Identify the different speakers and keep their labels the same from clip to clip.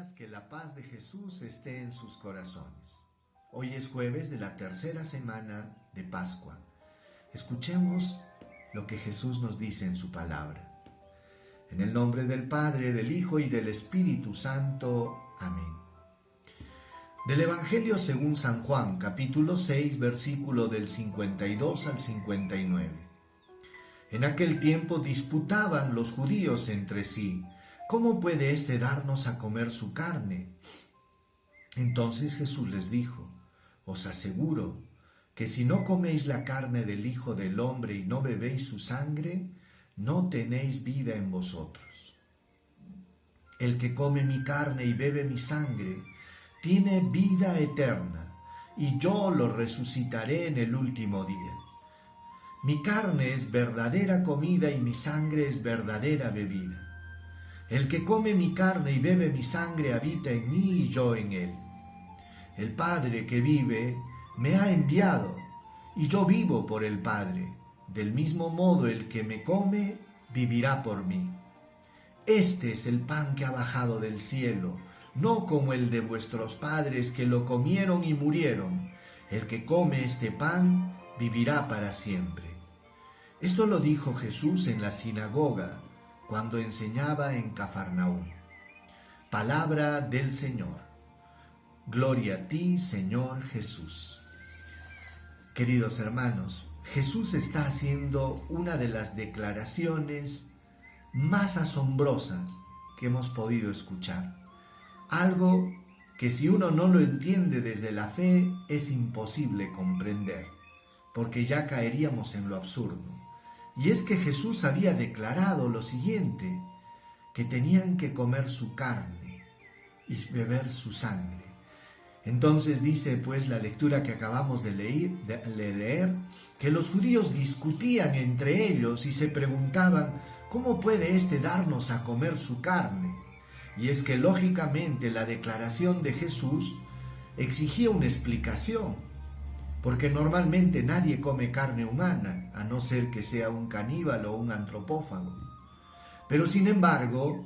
Speaker 1: días, que la paz de Jesús esté en sus corazones. Hoy es jueves de la tercera semana de Pascua. Escuchemos lo que Jesús nos dice en su palabra. En el nombre del Padre, del Hijo y del Espíritu Santo. Amén. Del Evangelio según San Juan, capítulo 6, versículo del 52 al 59. En aquel tiempo disputaban los judíos entre sí: ¿cómo puede éste darnos a comer su carne? Entonces Jesús les dijo: os aseguro que si no coméis la carne del Hijo del Hombre y no bebéis su sangre, no tenéis vida en vosotros. El que come mi carne y bebe mi sangre tiene vida eterna, y yo lo resucitaré en el último día. Mi carne es verdadera comida y mi sangre es verdadera bebida. El que come mi carne y bebe mi sangre habita en mí y yo en él. El Padre que vive me ha enviado, y yo vivo por el Padre. Del mismo modo el que me come vivirá por mí. Este es el pan que ha bajado del cielo, no como el de vuestros padres que lo comieron y murieron. El que come este pan vivirá para siempre. Esto lo dijo Jesús en la sinagoga, cuando enseñaba en Cafarnaúm. Palabra del Señor. Gloria a ti, Señor Jesús. Queridos hermanos, Jesús está haciendo una de las declaraciones más asombrosas que hemos podido escuchar. Algo que si uno no lo entiende desde la fe es imposible comprender, porque ya caeríamos en lo absurdo. Y es que Jesús había declarado lo siguiente: que tenían que comer su carne y beber su sangre. Entonces dice pues la lectura que acabamos de leer, que los judíos discutían entre ellos y se preguntaban: ¿cómo puede éste darnos a comer su carne? Y es que lógicamente la declaración de Jesús exigía una explicación, porque normalmente nadie come carne humana, a no ser que sea un caníbal o un antropófago. Pero sin embargo,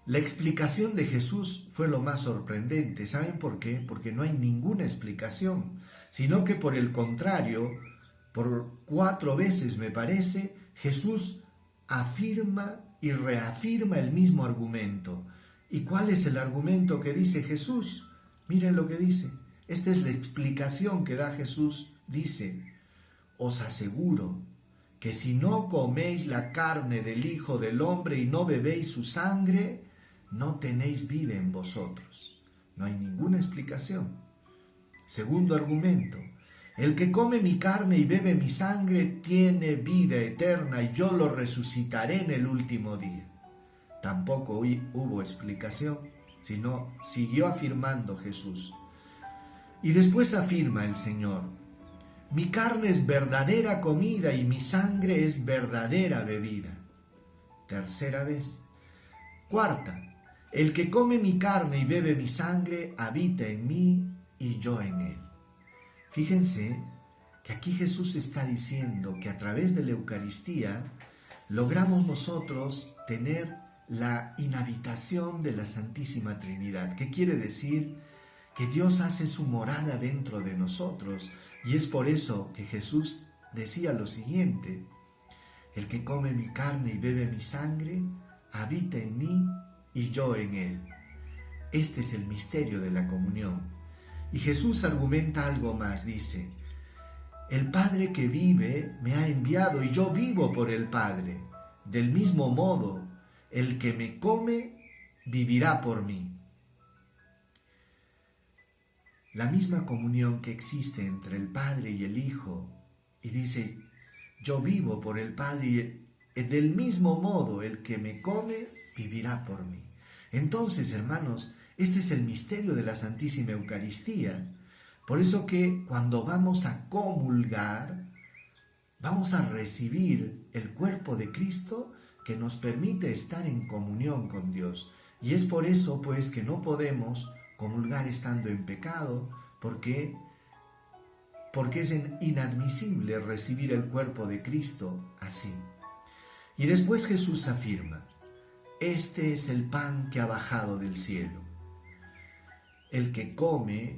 Speaker 1: la explicación de Jesús fue lo más sorprendente. ¿Saben por qué? Porque no hay ninguna explicación, sino que por el contrario, por 4 veces me parece, Jesús afirma y reafirma el mismo argumento. ¿Y cuál es el argumento que dice Jesús? Miren lo que dice. Esta es la explicación que da Jesús. Dice: os aseguro que si no coméis la carne del Hijo del Hombre y no bebéis su sangre, no tenéis vida en vosotros. No hay ninguna explicación. Segundo argumento: el que come mi carne y bebe mi sangre tiene vida eterna y yo lo resucitaré en el último día. Tampoco hubo explicación, sino siguió afirmando Jesús. Y después afirma el Señor: mi carne es verdadera comida y mi sangre es verdadera bebida. Tercera vez. Cuarta: el que come mi carne y bebe mi sangre habita en mí y yo en él. Fíjense que aquí Jesús está diciendo que a través de la Eucaristía logramos nosotros tener la inhabitación de la Santísima Trinidad. ¿Qué quiere decir? Que Dios hace su morada dentro de nosotros, y es por eso que Jesús decía lo siguiente: el que come mi carne y bebe mi sangre habita en mí y yo en él. Este es el misterio de la comunión. Y Jesús argumenta algo más, dice: el Padre que vive me ha enviado y yo vivo por el Padre. Del mismo modo, el que me come vivirá por mí. La misma comunión que existe entre el Padre y el Hijo, y dice: yo vivo por el Padre, y del mismo modo el que me come vivirá por mí. Entonces, hermanos, este es el misterio de la Santísima Eucaristía. Por eso que cuando vamos a comulgar, vamos a recibir el cuerpo de Cristo que nos permite estar en comunión con Dios. Y es por eso pues que no podemos comulgar estando en pecado, porque es inadmisible recibir el cuerpo de Cristo así. Y después Jesús afirma: este es el pan que ha bajado del cielo. El que come,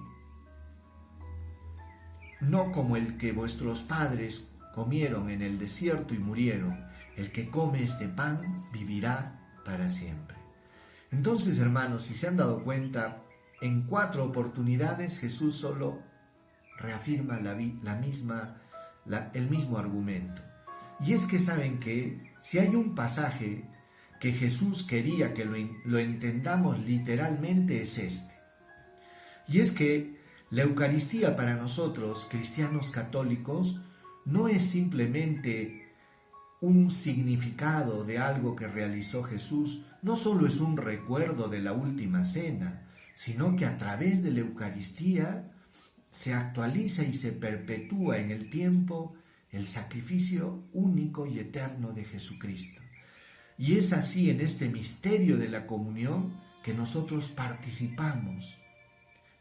Speaker 1: no como el que vuestros padres comieron en el desierto y murieron, el que come este pan vivirá para siempre. Entonces, hermanos, si se han dado cuenta, en 4 oportunidades Jesús solo reafirma el mismo argumento. Y es que saben que si hay un pasaje que Jesús quería que lo entendamos literalmente, es este. Y es que la Eucaristía para nosotros, cristianos católicos, no es simplemente un significado de algo que realizó Jesús, no solo es un recuerdo de la última cena, sino que a través de la Eucaristía se actualiza y se perpetúa en el tiempo el sacrificio único y eterno de Jesucristo. Y es así en este misterio de la comunión que nosotros participamos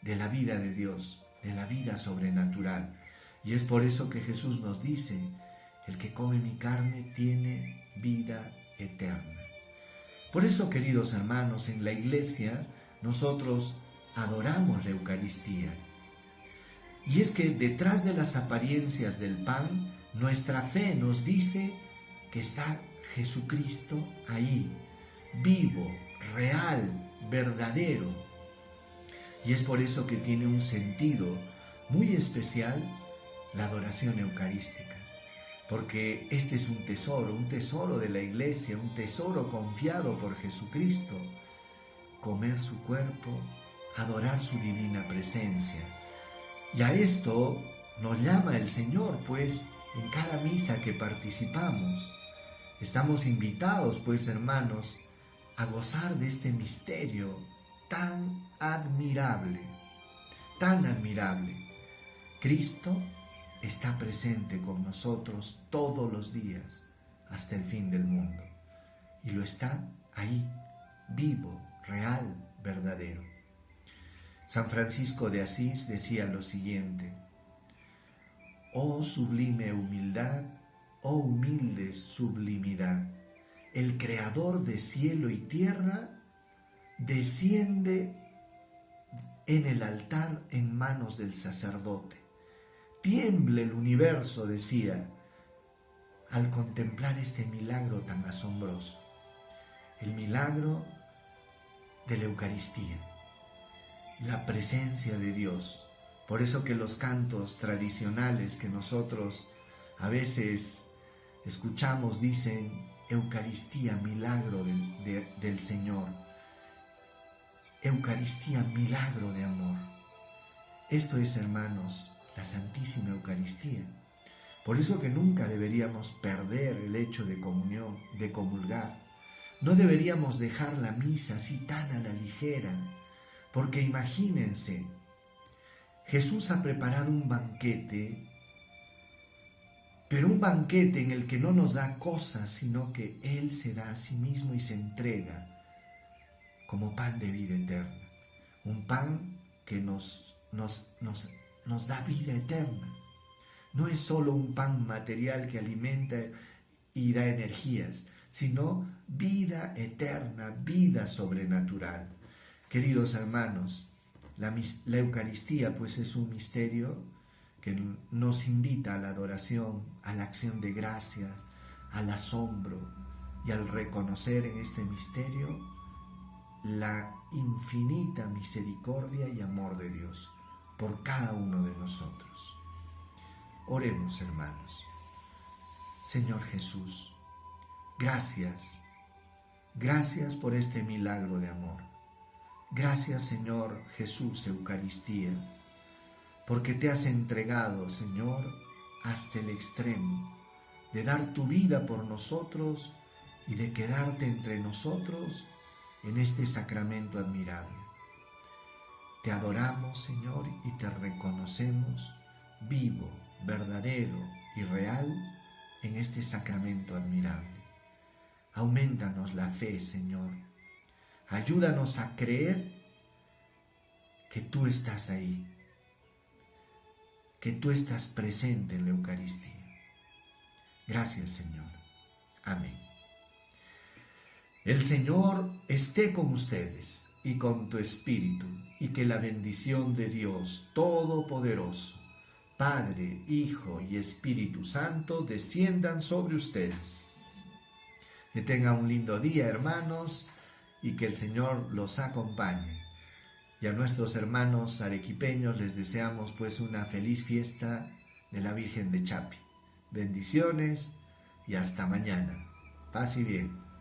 Speaker 1: de la vida de Dios, de la vida sobrenatural. Y es por eso que Jesús nos dice: el que come mi carne tiene vida eterna. Por eso, queridos hermanos, en la iglesia nosotros adoramos la Eucaristía. Y es que detrás de las apariencias del pan, nuestra fe nos dice que está Jesucristo ahí, vivo, real, verdadero. Y es por eso que tiene un sentido muy especial la adoración eucarística. Porque este es un tesoro de la iglesia, un tesoro confiado por Jesucristo. Comer su cuerpo, adorar su divina presencia. Y a esto nos llama el Señor, pues en cada misa que participamos. Estamos invitados, pues hermanos, a gozar de este misterio tan admirable, tan admirable. Cristo está presente con nosotros todos los días hasta el fin del mundo. Y lo está ahí, vivo, real, verdadero. San Francisco de Asís decía lo siguiente: oh sublime humildad, oh humilde sublimidad, el creador de cielo y tierra desciende en el altar en manos del sacerdote. Tiemble el universo, decía, al contemplar este milagro tan asombroso, el milagro de la Eucaristía, la presencia de Dios. Por eso que los cantos tradicionales que nosotros a veces escuchamos dicen: Eucaristía, milagro del Señor. Eucaristía, milagro de amor. Esto es, hermanos, la Santísima Eucaristía. Por eso que nunca deberíamos perder el hecho de comunión, de comulgar. No deberíamos dejar la misa así tan a la ligera, porque imagínense, Jesús ha preparado un banquete, pero un banquete en el que no nos da cosas, sino que Él se da a sí mismo y se entrega como pan de vida eterna. Un pan que nos da vida eterna. No es solo un pan material que alimenta y da energías, sino vida eterna, vida sobrenatural. Queridos hermanos, la Eucaristía pues es un misterio que nos invita a la adoración, a la acción de gracias, al asombro y al reconocer en este misterio la infinita misericordia y amor de Dios por cada uno de nosotros. Oremos, hermanos. Señor Jesús, gracias por este milagro de amor. Gracias, Señor Jesús, Eucaristía, porque te has entregado, Señor, hasta el extremo de dar tu vida por nosotros y de quedarte entre nosotros en este sacramento admirable. Te adoramos, Señor, y te reconocemos vivo, verdadero y real en este sacramento admirable. Aumentanos la fe, Señor. Ayúdanos a creer que tú estás ahí, que tú estás presente en la Eucaristía. Gracias, Señor. Amén. El Señor esté con ustedes y con tu espíritu, y que la bendición de Dios Todopoderoso, Padre, Hijo y Espíritu Santo, desciendan sobre ustedes. Que tengan un lindo día, hermanos, y que el Señor los acompañe. Y a nuestros hermanos arequipeños les deseamos pues una feliz fiesta de la Virgen de Chapi. Bendiciones y hasta mañana. Paz y bien.